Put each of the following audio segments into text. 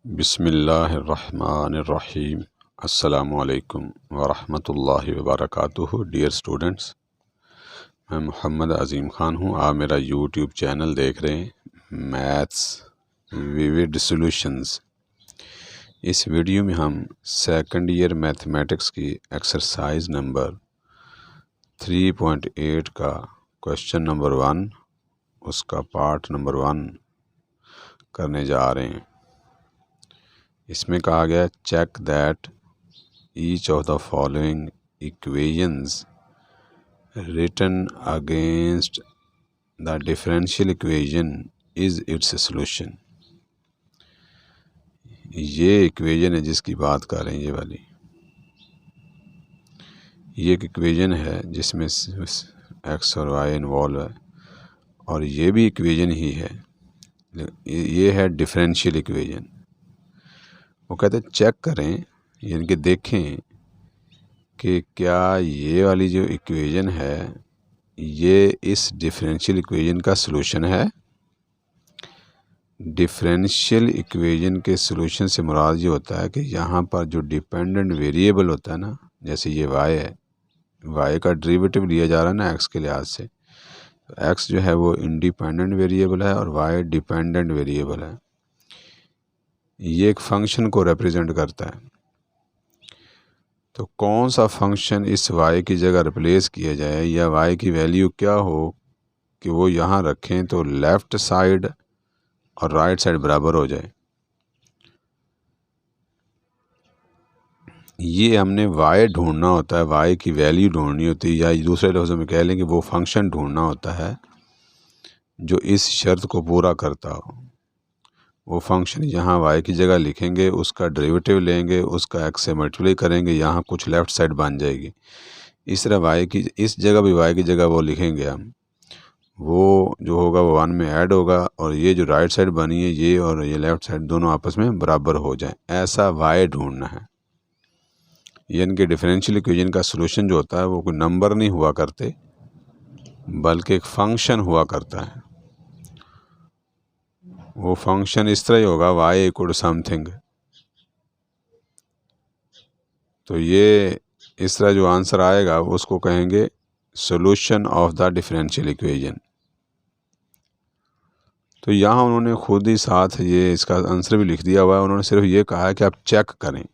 बिस्मिल्लाहिर्रहमानिर्रहीम। अस्सलामुअलैकुम वरहमतुल्लाहि वबरकातुहू। डियर स्टूडेंट्स, मैं मोहम्मद अज़ीम ख़ान हूँ। आप मेरा यूट्यूब चैनल देख रहे हैं मैथ्स विविड सॉल्यूशंस। इस वीडियो में हम सेकंड ईयर मैथमेटिक्स की एक्सरसाइज नंबर 3.8 का क्वेश्चन नंबर 1, उसका पार्ट नंबर 1 करने जा रहे हैं। इसमें कहा गया check that each of the following equations written against the differential equation is its solution. ये इक्वेशन है जिसकी बात कर रहे हैं, ये वाली ये एक इक्वेशन है जिसमें एक्स और वाई इन्वॉल्व है, और ये भी इक्वेशन ही है। ये है डिफरेंशियल इक्वेशन। वो कहते हैं चेक करें, यानी कि देखें कि क्या ये वाली जो इक्वेशन है ये इस डिफरेंशियल इक्वेशन का सलूशन है। डिफरेंशियल इक्वेशन के सलूशन से मुराद ये होता है कि यहाँ पर जो डिपेंडेंट वेरिएबल होता है ना, जैसे ये y है, y का डेरिवेटिव लिया जा रहा है ना x के लिहाज से, तो x जो है वो इंडिपेंडेंट वेरिएबल है और y डिपेंडेंट वेरिएबल है। ये एक फंक्शन को रिप्रेजेंट करता है। तो कौन सा फंक्शन इस y की जगह रिप्लेस किया जाए, या y की वैल्यू क्या हो कि वो यहाँ रखें तो लेफ़्ट साइड और राइट साइड बराबर हो जाए। ये हमने y ढूंढना होता है, y की वैल्यू ढूंढनी होती है, या दूसरे लफ्ज़ों में कह लें कि वो फंक्शन ढूंढना होता है जो इस शर्त को पूरा करता हो। वो फंक्शन यहाँ y की जगह लिखेंगे, उसका डेरिवेटिव लेंगे, उसका x से मल्टीप्लाई करेंगे, यहाँ कुछ लेफ़्ट साइड बन जाएगी। इस तरह y की इस जगह भी y की जगह वो लिखेंगे हम, वो जो होगा वो 1 में ऐड होगा, और ये जो राइट साइड बनी है ये और ये लेफ़्ट साइड दोनों आपस में बराबर हो जाएं। ऐसा y ढूंढना है। यानी कि डिफरेंशियल इक्वेशन का सलूशन जो होता है वो कोई नंबर नहीं हुआ करते, बल्कि एक फंक्शन हुआ करता है। वो फंक्शन इस तरह ही होगा, y इक्वल समथिंग। तो ये इस तरह जो आंसर आएगा उसको कहेंगे solution of the differential equation. तो यहाँ उन्होंने खुद ही साथ ये इसका आंसर भी लिख दिया हुआ है। उन्होंने सिर्फ ये कहा है कि आप चेक करें।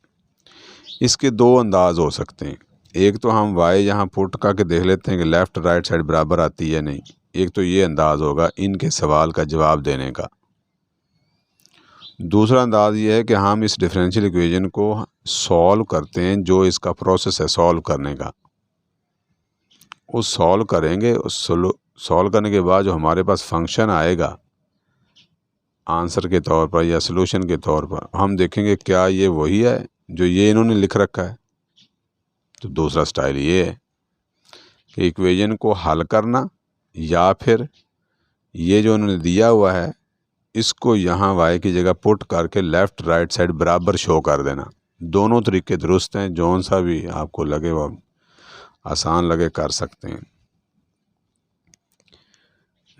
इसके दो अंदाज हो सकते हैं। एक तो हम y यहाँ पुट करके देख लेते हैं कि लेफ़्ट राइट साइड बराबर आती है नहीं। एक तो ये अंदाज होगा इनके सवाल का जवाब देने का। दूसरा अंदाज़ ये है कि हम इस डिफरेंशियल इक्वेशन को सॉल्व करते हैं, जो इसका प्रोसेस है सॉल्व करने का, उस सॉल्व करेंगे। उस सॉल्व करने के बाद जो हमारे पास फंक्शन आएगा आंसर के तौर पर या सलूशन के तौर पर, हम देखेंगे क्या ये वही है जो ये इन्होंने लिख रखा है। तो दूसरा स्टाइल ये है कि इक्वेशन को हल करना, या फिर ये जो उन्होंने दिया हुआ है इसको यहाँ y की जगह पुट करके लेफ़्ट राइट साइड बराबर शो कर देना। दोनों तरीके दुरुस्त हैं, जौन सा भी आपको लगे वो आसान लगे कर सकते हैं।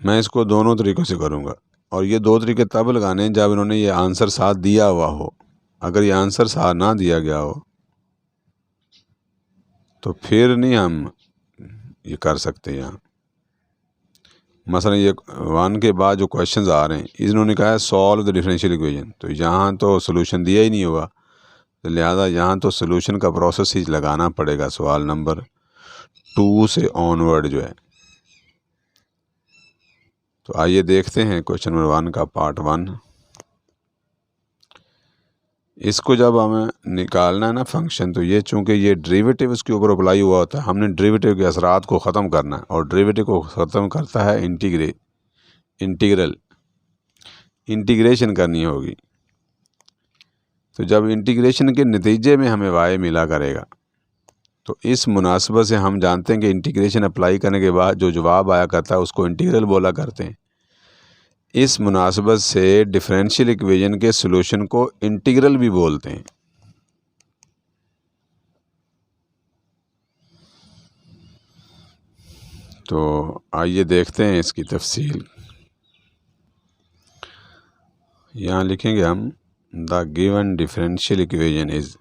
मैं इसको दोनों तरीक़ों से करूँगा, और ये दो तरीके तब लगाने जब इन्होंने ये आंसर साथ दिया हुआ हो। अगर ये आंसर साथ ना दिया गया हो तो फिर नहीं हम ये कर सकते। यहाँ मसलन ये 1 के बाद जो क्वेश्चंस आ रहे हैं, इन्होंने कहा है सॉल्व द डिफरेंशियल इक्वेशन, तो यहाँ तो सोल्यूशन दिया ही नहीं होगा, तो लिहाजा यहाँ तो सोल्यूशन का प्रोसेस ही लगाना पड़ेगा सवाल नंबर 2 से ऑनवर्ड जो है। तो आइए देखते हैं क्वेश्चन नंबर 1 का पार्ट 1। इसको जब हमें निकालना है ना फंक्शन, तो ये चूँकि ये डेरिवेटिव उसके ऊपर अप्लाई हुआ होता है, हमने डेरिवेटिव के असरात को ख़त्म करना है, और डेरिवेटिव को ख़त्म करता है इंटीग्रेशन करनी होगी। तो जब इंटीग्रेशन के नतीजे में हमें y मिला करेगा, तो इस मुनासबत से हम जानते हैं कि इंटीग्रेशन अप्लाई करने के बाद जो जवाब आया करता है उसको इंटीग्रल बोला करते हैं। इस मुनासबत से डिफरेंशियल इक्वेशन के सलूशन को इंटीग्रल भी बोलते हैं। तो आइए देखते हैं इसकी तफसील। यहाँ लिखेंगे हम the given differential equation is,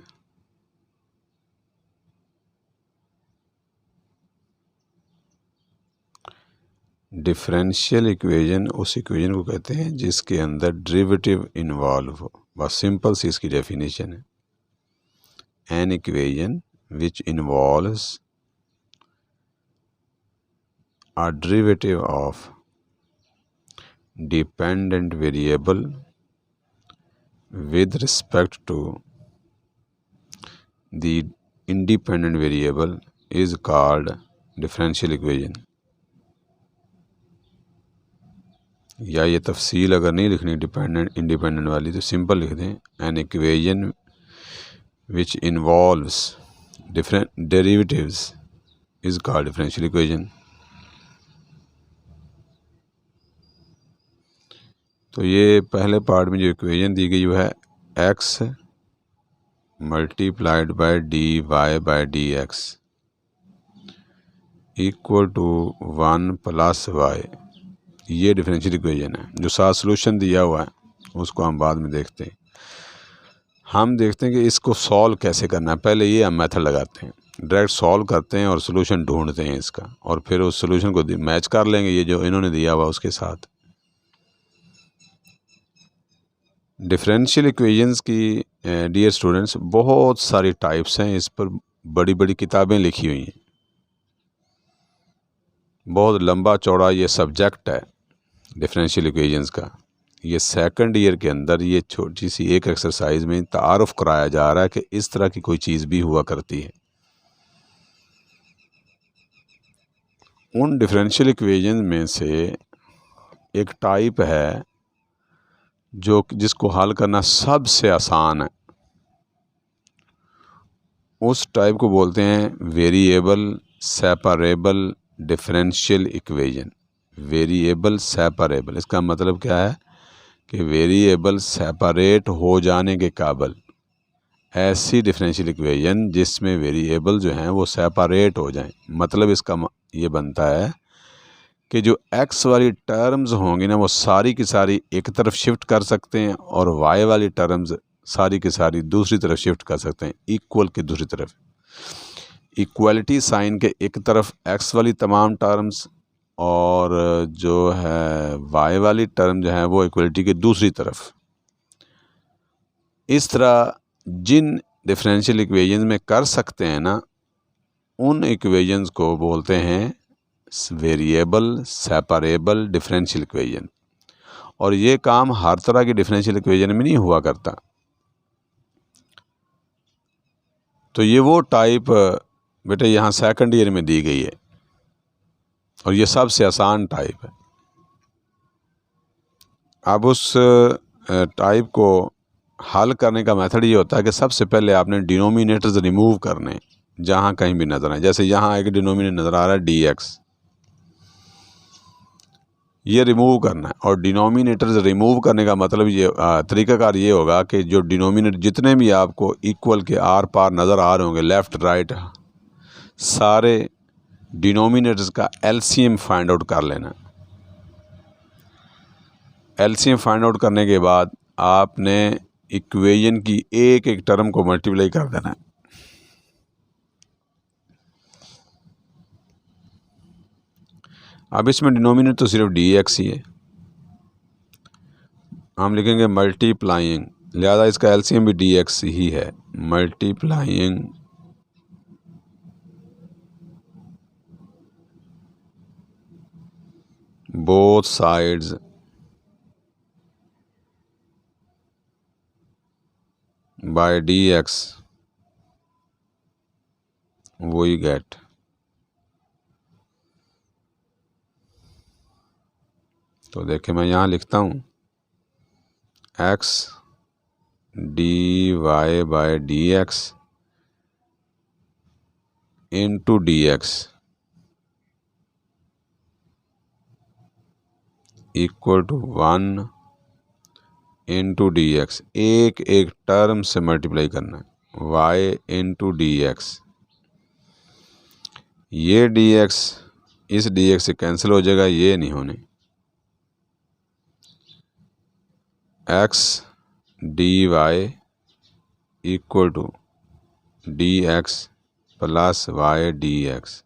differential equation उस इक्वेशन को कहते हैं जिसके अंदर डेरिवेटिव इन्वॉल्व हो। बस सिंपल सी इसकी डेफिनेशन है, an equation which involves a derivative of dependent variable with respect to the independent variable is called differential equation। या ये तफसील अगर नहीं लिखनी डिपेंडेंट इंडिपेंडेंट वाली तो सिंपल लिख दें, an equation which involves different derivatives is called differential equation. तो ये पहले पार्ट में जो इक्वेशन दी गई वो है x multiplied by d y by d x equal to 1 plus y. ये डिफरेंशियल इक्वेशन है। जो साथ सोल्यूशन दिया हुआ है उसको हम बाद में देखते हैं। हम देखते हैं कि इसको सॉल्व कैसे करना है। पहले ये हम मेथड लगाते हैं, डायरेक्ट सॉल्व करते हैं और सोल्यूशन ढूंढते हैं इसका, और फिर उस सोल्यूशन को मैच कर लेंगे ये जो इन्होंने दिया हुआ उसके साथ। डिफरेंशियल इक्वेशंस की डियर स्टूडेंट्स बहुत सारी टाइप्स हैं, इस पर बड़ी बड़ी किताबें लिखी हुई हैं, बहुत लंबा चौड़ा ये सब्जेक्ट है डिफरेंशियल इक्वेशंस का। ये सेकंड ईयर के अंदर ये छोटी सी एक एक्सरसाइज में तारुफ कराया जा रहा है कि इस तरह की कोई चीज़ भी हुआ करती है। उन डिफरेंशियल इक्वेशंस में से एक टाइप है जो जिसको हल करना सबसे आसान है, उस टाइप को बोलते हैं variable separable differential equation. Variable separable, इसका मतलब क्या है कि वेरिएबल सेपरेट हो जाने के काबिल ऐसी डिफरेंशियल इक्वेशन जिसमें वेरिएबल जो हैं वो सेपरेट हो जाएं। मतलब इसका ये बनता है कि जो x वाली टर्म्स होंगी ना वो सारी की सारी एक तरफ शिफ्ट कर सकते हैं और y वाली टर्म्स सारी की सारी दूसरी तरफ शिफ्ट कर सकते हैं, इक्वल की दूसरी तरफ। इक्वलिटी साइन के एक तरफ x वाली तमाम टर्म्स और जो है y वाली टर्म जो है वो इक्वलिटी की दूसरी तरफ। इस तरह जिन डिफरेंशियल इक्वेशंस में कर सकते हैं ना, उन इक्वेशंस को बोलते हैं वेरिएबल सेपरेबल डिफरेंशियल इक्वेशन। और ये काम हर तरह की डिफरेंशियल इक्वेशन में नहीं हुआ करता। तो ये वो टाइप बेटा यहाँ सेकंड ईयर में दी गई है और ये सबसे आसान टाइप है। अब उस टाइप को हल करने का मेथड ये होता है कि सबसे पहले आपने डिनोमिनेटर्स रिमूव करने जहाँ कहीं भी नज़र आए। जैसे यहाँ एक डिनोमिनेटर नज़र आ रहा है dx, ये रिमूव करना है। और डिनोमिनेटर्स रिमूव करने का मतलब ये तरीक़ाकार ये होगा कि जो डिनोमिनेटर जितने भी आपको इक्वल के आर पार नज़र आ रहे होंगे लेफ़्ट राइट, सारे डिनोमिनेटर्स का एलसीएम फाइंड आउट कर लेना। एलसीएम फाइंड आउट करने के बाद आपने इक्वेशन की एक एक टर्म को मल्टीप्लाई कर देना है। अब इसमें डिनोमिनेटर तो सिर्फ dx ही है, हम लिखेंगे मल्टीप्लाइंग, लिहाजा इसका एलसीएम भी dx ही है। Multiplying both sides by dx we get तो देखिए मैं यहाँ लिखता हूँ x dy by dx into dx equal to 1 into dx। एक एक टर्म से मल्टीप्लाई करना है, y इंटू dx। ये dx इस dx से कैंसिल हो जाएगा, ये नहीं होने। x d y equal to d x plus y d x.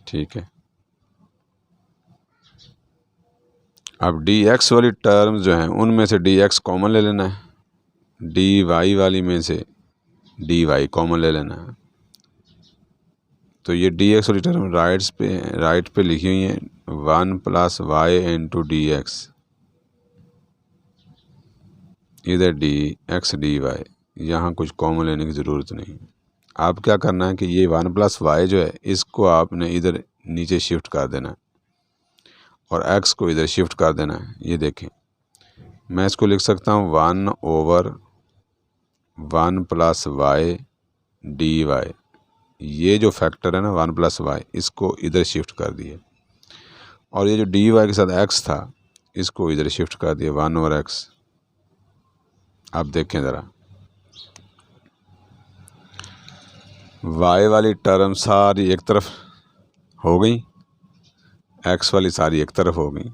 ठीक है, अब डी एक्स वाली टर्म जो हैं उनमें से डी एक्स कॉमन ले लेना है, डी वाई वाली में से डी वाई कॉमन ले लेना है। तो ये डी एक्स वाली टर्म राइट पे लिखी हुई है 1 plus y into d x, इधर डी एक्स डी वाई, यहाँ कुछ कॉमन लेने की ज़रूरत नहीं। आप क्या करना है कि ये 1 प्लस वाई जो है इसको आपने इधर नीचे शिफ्ट कर देना है और x को इधर शिफ्ट कर देना है। ये देखें, मैं इसको लिख सकता हूँ 1/1 प्लस वाई डी वाई। ये जो फैक्टर है ना 1 प्लस वाई, इसको इधर शिफ्ट कर दिए और ये जो डी वाई के साथ x था इसको इधर शिफ्ट कर दिए 1/x। अब देखें ज़रा, y वाली टर्म सारी एक तरफ हो गई, x वाली सारी एक तरफ हो गई।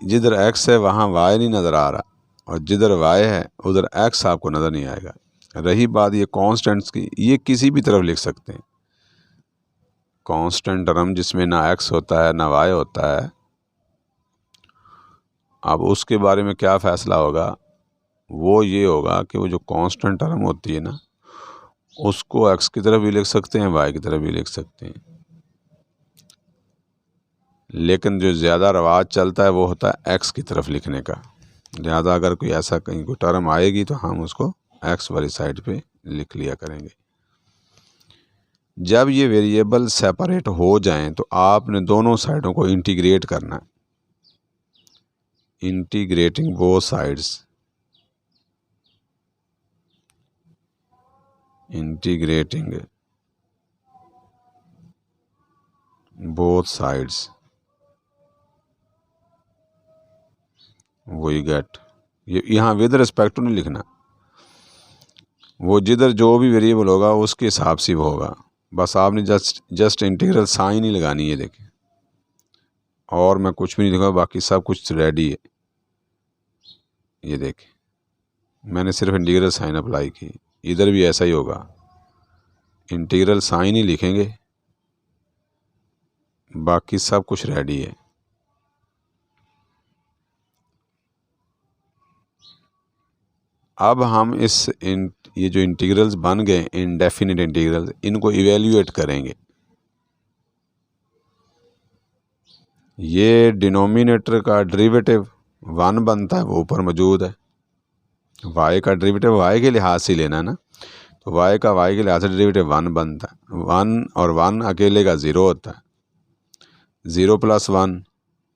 जिधर x है वहाँ y नहीं नज़र आ रहा और जिधर y है उधर x आपको नज़र नहीं आएगा। रही बात ये कांस्टेंट्स की, ये किसी भी तरफ लिख सकते हैं। कांस्टेंट टर्म जिसमें ना x होता है ना y होता है, अब उसके बारे में क्या फ़ैसला होगा, वो ये होगा कि वो जो कांस्टेंट टर्म होती है ना उसको x की तरफ भी लिख सकते हैं, y की तरफ भी लिख सकते हैं, लेकिन जो ज़्यादा रवाज चलता है वो होता है x की तरफ लिखने का। लिहाजा अगर कोई ऐसा कहीं कोई टर्म आएगी तो हम उसको x वाली साइड पे लिख लिया करेंगे। जब ये वेरिएबल सेपरेट हो जाएं तो आपने दोनों साइडों को इंटीग्रेट करना है, integrating both sides, integrating both sides, वही गेट। ये यहाँ विद रिस्पेक्ट टू नहीं लिखना, वो जिधर जो भी वेरिएबल होगा उसके हिसाब से वो होगा। बस आपने जस्ट इंटीग्रल साइन ही लगानी है। देखें, और मैं कुछ भी नहीं लिखूँगा, बाकी सब कुछ रेडी है। ये देखें, मैंने सिर्फ इंटीग्रल साइन अप्लाई की। इधर भी ऐसा ही होगा, इंटीग्रल साइन ही लिखेंगे, बाकी सब कुछ रेडी है। अब हम ये जो इंटीग्रल्स बन गए इनडेफिनिट इंटीग्रल्स, इनको इवेल्यूएट करेंगे। ये डिनोमिनेटर का डेरिवेटिव 1 बनता है, वो ऊपर मौजूद है। y का डेरिवेटिव y के लिहाज से लेना ना, तो y का y के लिहाज से डेरिवेटिव 1 बनता है। 1 और 1 अकेले का 0 होता है, 0 + 1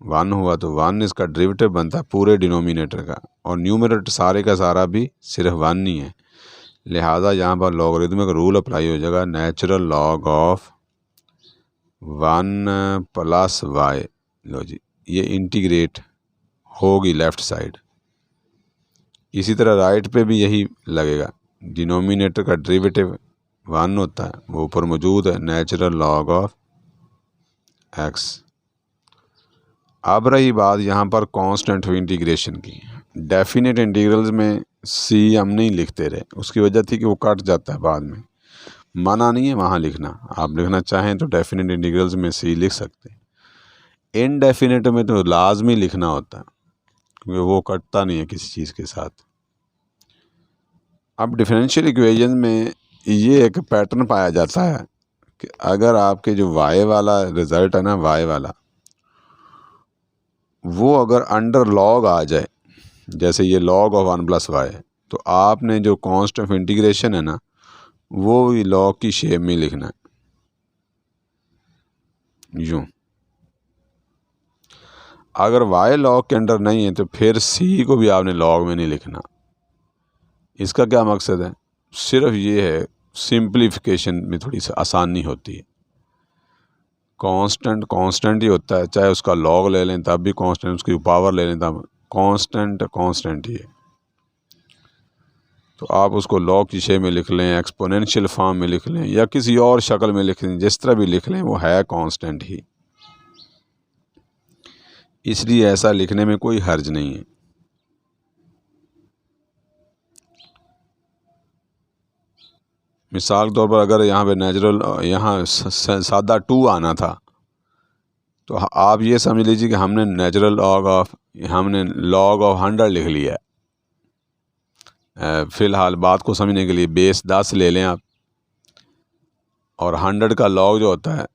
1 हुआ, तो 1 इसका डेरिवेटिव बनता है पूरे डिनोमिनेटर का, और न्यूमरेटर सारे का सारा भी सिर्फ 1 नहीं है। लिहाजा यहाँ पर लॉगरिदमिक रूल अप्लाई हो जाएगा, नेचुरल लॉग ऑफ 1 + y। लो जी, ये इंटीग्रेट होगी लेफ़्ट साइड। इसी तरह राइट पे भी यही लगेगा, डिनोमिनेटर का डेरिवेटिव 1 होता है, वो ऊपर मौजूद है, नेचुरल लॉग ऑफ x। अब रही बात यहाँ पर कांस्टेंट ऑफ इंटीग्रेशन की। डेफिनेट इंटीग्रल्स में c हम नहीं लिखते रहे, उसकी वजह थी कि वो कट जाता है बाद में। मना नहीं है वहाँ लिखना, आप लिखना चाहें तो डेफिनेट इंटीग्रल्स में c लिख सकते हैं। इनडेफिनेट में तो लाजमी लिखना होता है, क्योंकि वो कटता नहीं है किसी चीज़ के साथ। अब डिफरेंशियल इक्वेशन में ये एक पैटर्न पाया जाता है कि अगर आपके जो y वाला रिज़ल्ट है ना, y वाला, वो अगर अंडर लॉग आ जाए, जैसे ये लॉग ऑफ 1 + y है, तो आपने जो कांस्टेंट ऑफ इंटीग्रेशन है ना, वो भी लॉग की शेप में लिखना है, यूँ। अगर y लॉग के अंडर नहीं है तो फिर c को भी आपने लॉग में नहीं लिखना। इसका क्या मकसद है? सिर्फ ये है, सिंप्लीफिकेशन में थोड़ी सी आसानी होती है। कांस्टेंट ही होता है, चाहे उसका लॉग ले लें तब भी कांस्टेंट, उसकी पावर ले लें तब कांस्टेंट ही है। तो आप उसको लॉग की शेप में लिख लें, एक्सपोनेंशियल फॉर्म में लिख लें, या किसी और शक्ल में लिख लें, जिस तरह भी लिख लें, वो है कांस्टेंट ही। इसलिए ऐसा लिखने में कोई हर्ज नहीं है। मिसाल के तौर पर अगर यहाँ पे नेचुरल यहाँ सादा 2 आना था तो आप ये समझ लीजिए कि हमने हमने लॉग ऑफ 100 लिख लिया है। फ़िलहाल बात को समझने के लिए बेस 10 ले लें आप, और 100 का लॉग जो होता है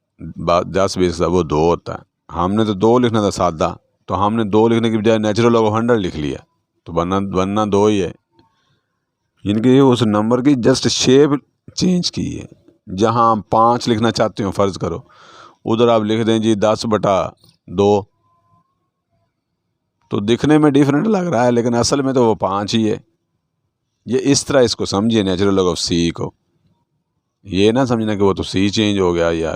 10 बेस का वो 2 होता है। हमने तो 2 लिखना था सादा, तो हमने 2 लिखने की बजाय नेचुरल लॉग ऑफ 100 लिख लिया, तो बनना 2 ही है। इनके उस नंबर की जस्ट शेप चेंज की है। जहाँ आप 5 लिखना चाहते हो फ़र्ज़ करो, उधर आप लिख दें जी 10/2, तो दिखने में डिफरेंट लग रहा है लेकिन असल में तो वो 5 ही है। ये इस तरह इसको समझिए नेचुरल लॉग ऑफ सी को, ये ना समझना कि वो तो सी चेंज हो गया या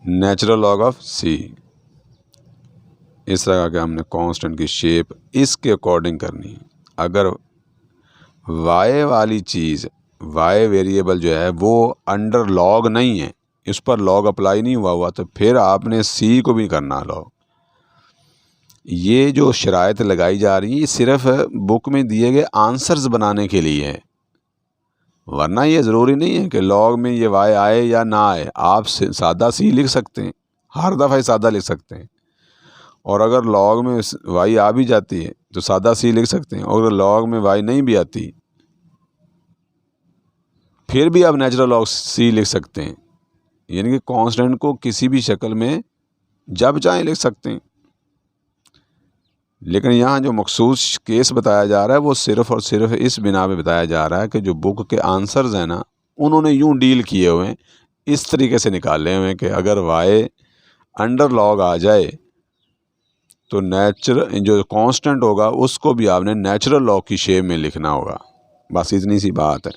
नेचुरल लॉग ऑफ सी। इस तरह का हमने कांस्टेंट की शेप इसके अकॉर्डिंग करनी है। अगर वाई वाली चीज़, वाई वेरिएबल जो है वो अंडर लॉग नहीं है, इस पर लॉग अप्लाई नहीं हुआ तो फिर आपने सी को भी करना लॉग। ये जो शराइत लगाई जा रही है सिर्फ बुक में दिए गए आंसर्स बनाने के लिए है, वरना ये ज़रूरी नहीं है कि लॉग में ये वाई आए या ना आए। आप सादा सी लिख सकते हैं, हर दफ़ा ही सादा लिख सकते हैं, और अगर लॉग में वाई आ भी जाती है तो सादा सी लिख सकते हैं, और अगर लॉग में वाई नहीं भी आती फिर भी आप नेचुरल लॉग सी लिख सकते हैं। यानी कि कांस्टेंट को किसी भी शक्ल में जब चाहें लिख सकते हैं। लेकिन यहाँ जो मखसूस केस बताया जा रहा है वो सिर्फ़ और सिर्फ इस बिना पे बताया जा रहा है कि जो बुक के आंसर्स हैं ना, उन्होंने यूँ डील किए हुए हैं, इस तरीके से निकाले हुए हैं कि अगर वाई अंडर लॉग आ जाए तो जो कांस्टेंट होगा उसको भी आपने नेचुरल लॉग की शेप में लिखना होगा। बस इतनी सी बात है।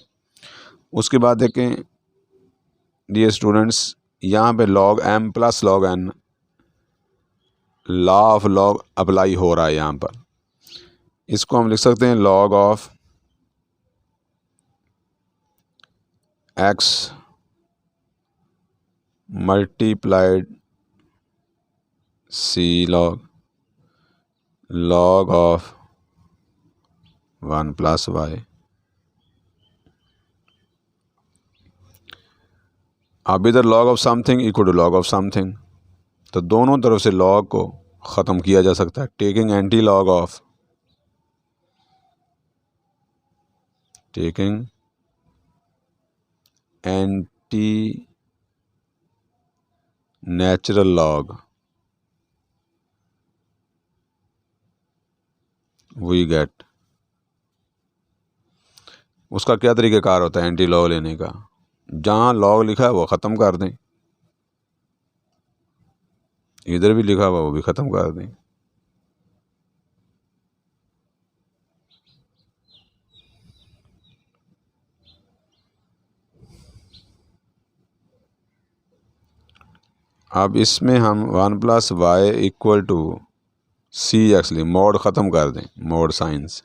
उसके बाद देखें डियर स्टूडेंट्स, यहाँ पे log m plus log n, law of log apply हो रहा है यहाँ पर। इसको हम लिख सकते हैं log of x multiplied c log of 1 plus y। अब इधर log of something equal to log of something, तो दोनों तरफ से log को ख़त्म किया जा सकता है। Taking anti natural log we get. उसका क्या तरीक़ाकार होता है एंटी लॉग लेने का? जहाँ लॉग लिखा है वो ख़त्म कर दें, इधर भी लिखा हुआ वो भी ख़त्म कर दें। अब इसमें हम 1 plus y equal to c x ले, मोड ख़त्म कर दें, मोड साइंस।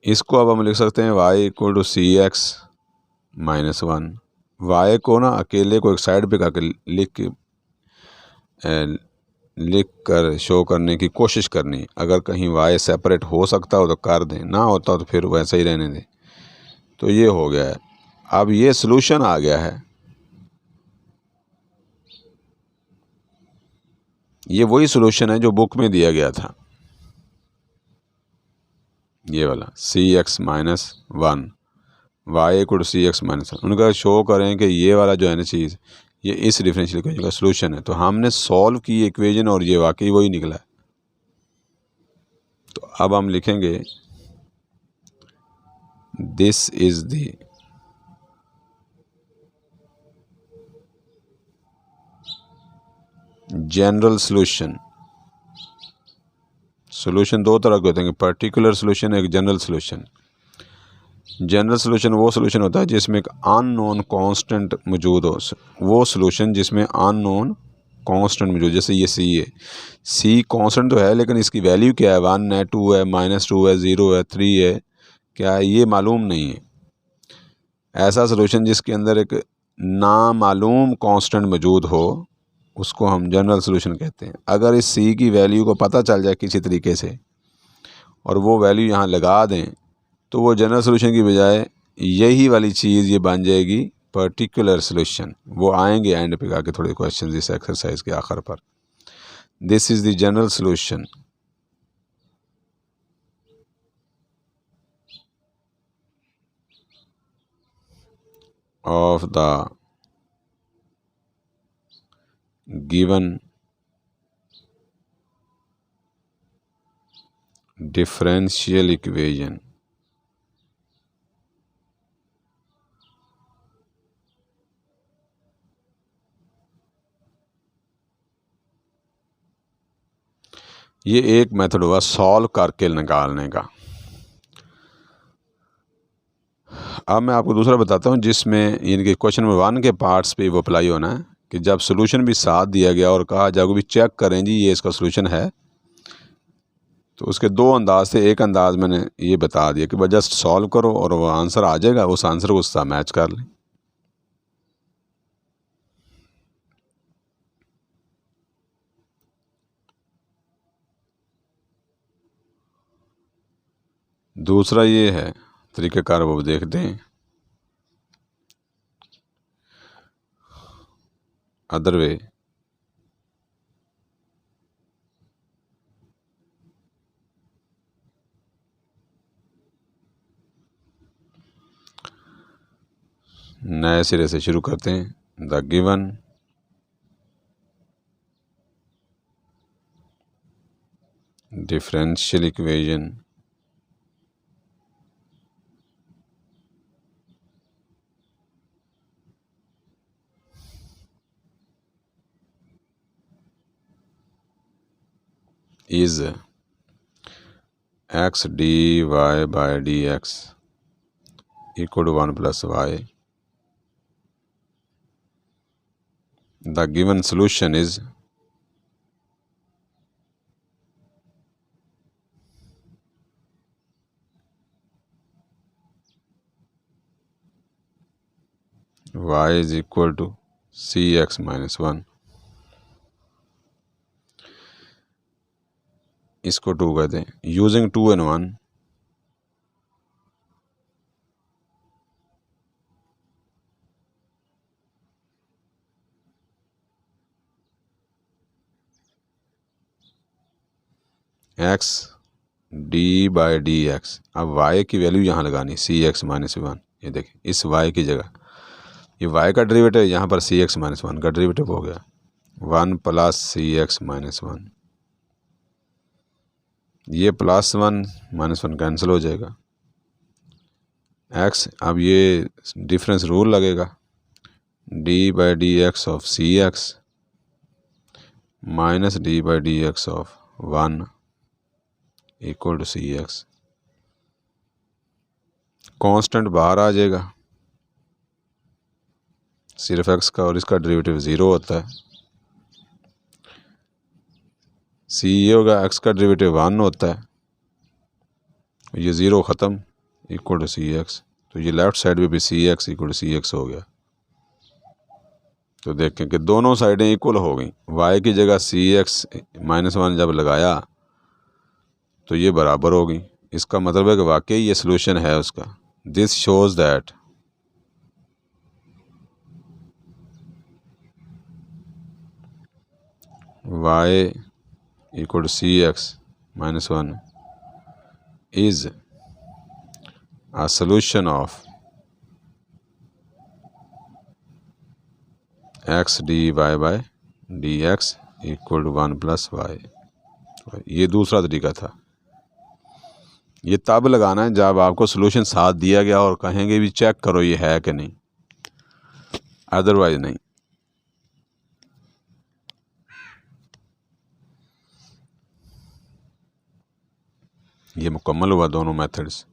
इसको अब हम लिख सकते हैं y equal to c x minus 1। Y को ना अकेले को एक साइड पे करके लिख कर शो करने की कोशिश करनी। अगर कहीं वाई सेपरेट हो सकता हो तो कर दें, ना होता हो तो फिर वैसा ही रहने दें। तो ये हो गया है। अब ये सलूशन आ गया है, ये वही सलूशन है जो बुक में दिया गया था, ये वाला c x minus 1 y equal to c x minus 1। उनका शो करें कि ये वाला जो है ना चीज़, ये इस डिफरेंशियल इक्वेशन का सलूशन है। तो हमने सॉल्व की इक्वेशन और ये वाकई वही निकला है। तो अब हम लिखेंगे this is the general solution. Solution दो तरह के होते हैं, पर्टिकुलर सलूशन, एक जनरल सलूशन। जनरल सलूशन वो सलूशन होता है जिसमें एक अननोन कांस्टेंट मौजूद हो। वो सलूशन जिसमें अननोन कांस्टेंट मौजूद, जैसे ये सी है, सी कांस्टेंट तो है लेकिन इसकी वैल्यू क्या है, 1 है, 2 है, -2 है, 0 है, 3 है, क्या है ये मालूम नहीं है। ऐसा सलूशन जिसके अंदर एक नामालूम कांस्टेंट मौजूद हो उसको हम जनरल सॉल्यूशन कहते हैं। अगर इस सी की वैल्यू को पता चल जाए किसी तरीके से और वो वैल्यू यहाँ लगा दें तो वो जनरल सॉल्यूशन की बजाय यही वाली चीज़ ये बन जाएगी पर्टिकुलर सॉल्यूशन। वो आएंगे एंड पे आके थोड़े क्वेश्चन इस एक्सरसाइज के आखिर पर। This is the general solution of the given differential equation ये एक मेथड हुआ सॉल्व करके निकालने का। अब मैं आपको दूसरा बताता हूँ जिसमें इनके क्वेश्चन नंबर 1 के पार्ट्स पे वो अप्लाई होना है कि जब सोल्यूशन भी साथ दिया गया और कहा जब भी चेक करें जी ये इसका सोल्यूशन है, तो उसके दो अंदाज थे। एक अंदाज मैंने ये बता दिया कि बस जस्ट सॉल्व करो और वो आंसर आ जाएगा, उस आंसर को उससे मैच कर लें। दूसरा ये है तरीक़ाकार, वो देखते हैं। अदर वे नए सिरे से शुरू करते हैं। The given differential equation is x dy by dx equal to 1 plus y. The given solution is y is equal to cx minus 1. इसको 2 कहते हैं। Using 2 and 1 x D by d x. अब y की value यहाँ लगानी सी x minus 1। ये देखिए इस y की जगह ये y का डेरिवेटिव, यहाँ पर सी एक्स माइनस 1 का डेरिवेटिव हो गया 1 प्लस सी एक्स माइनस 1। ये प्लस 1 माइनस 1 कैंसिल हो जाएगा। x, अब ये डिफरेंस रूल लगेगा d by d x of c x minus d by d x of 1 equal to c x. Constant बाहर आ जाएगा सिर्फ x का, और इसका डेरिवेटिव 0 होता है। सी ये होगा, x का डेरिवेटिव 1 होता है, ये 0 ख़त्म इक्वल टू सी एक्स। तो ये लेफ़्ट साइड पे भी c x equal to c x हो गया। तो देखें कि दोनों साइडें इक्वल हो गई। y की जगह सी एक्स माइनस 1 जब लगाया तो ये बराबर हो गई। इसका मतलब है कि वाकई ये सलूशन है उसका। This shows that y equal to c x minus 1 is a solution of x dy by dx equal to 1 plus y। ये दूसरा तरीका था। ये तब लगाना है जब आपको सॉल्यूशन साथ दिया गया और कहेंगे भी चेक करो ये है कि नहीं, अदरवाइज नहीं। ये मुकम्मल हुआ दोनों मेथड्स।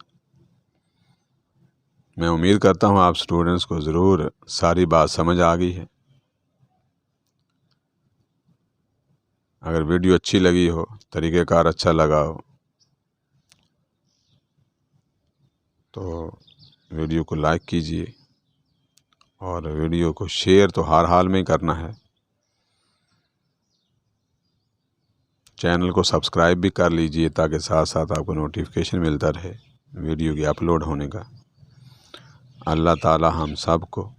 मैं उम्मीद करता हूँ आप स्टूडेंट्स को ज़रूर सारी बात समझ आ गई है। अगर वीडियो अच्छी लगी हो, तरीक़ेकार अच्छा लगा हो, तो वीडियो को लाइक कीजिए और वीडियो को शेयर तो हर हाल में ही करना है। चैनल को सब्सक्राइब भी कर लीजिए ताकि साथ साथ आपको नोटिफिकेशन मिलता रहे वीडियो के अपलोड होने का। अल्लाह ताला हम सब को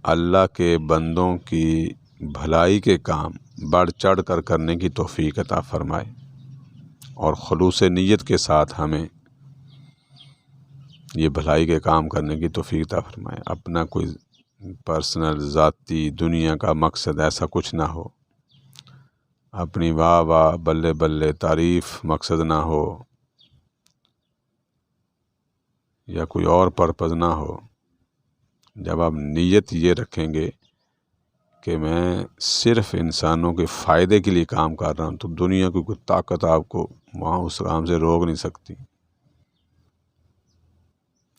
अल्लाह के बंदों की भलाई के काम बढ़ चढ़ कर करने की तौफीक अता फ़रमाए और खुलूस नीयत के साथ हमें ये भलाई के काम करने की तौफीक अता फ़रमाए। अपना कोई पर्सनल ज़ाती दुनिया का मकसद ऐसा कुछ ना हो, अपनी वाह वाह बल्ले बल्ले तारीफ़ मकसद ना हो या कोई और पर्पज़ ना हो। जब आप नीयत ये रखेंगे कि मैं सिर्फ़ इंसानों के फ़ायदे के लिए काम कर रहा हूँ, तो दुनिया की कोई ताकत आपको वहाँ उस काम से रोक नहीं सकती।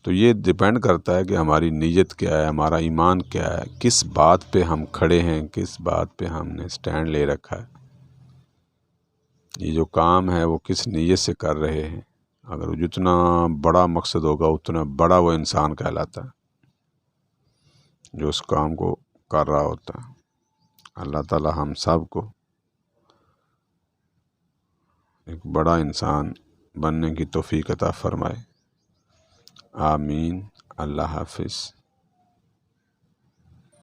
तो ये डिपेंड करता है कि हमारी नीयत क्या है, हमारा ईमान क्या है, किस बात पे हम खड़े हैं, किस बात पे हमने स्टैंड ले रखा है। ये जो काम है वो किस नीयत से कर रहे हैं। अगर जितना बड़ा मकसद होगा उतना बड़ा वो इंसान कहलाता है जो उस काम को कर रहा होता है। अल्लाह ताला हम सब को एक बड़ा इंसान बनने की तौफीक अता फ़रमाए। आमीन। अल्लाह हाफ़िज़।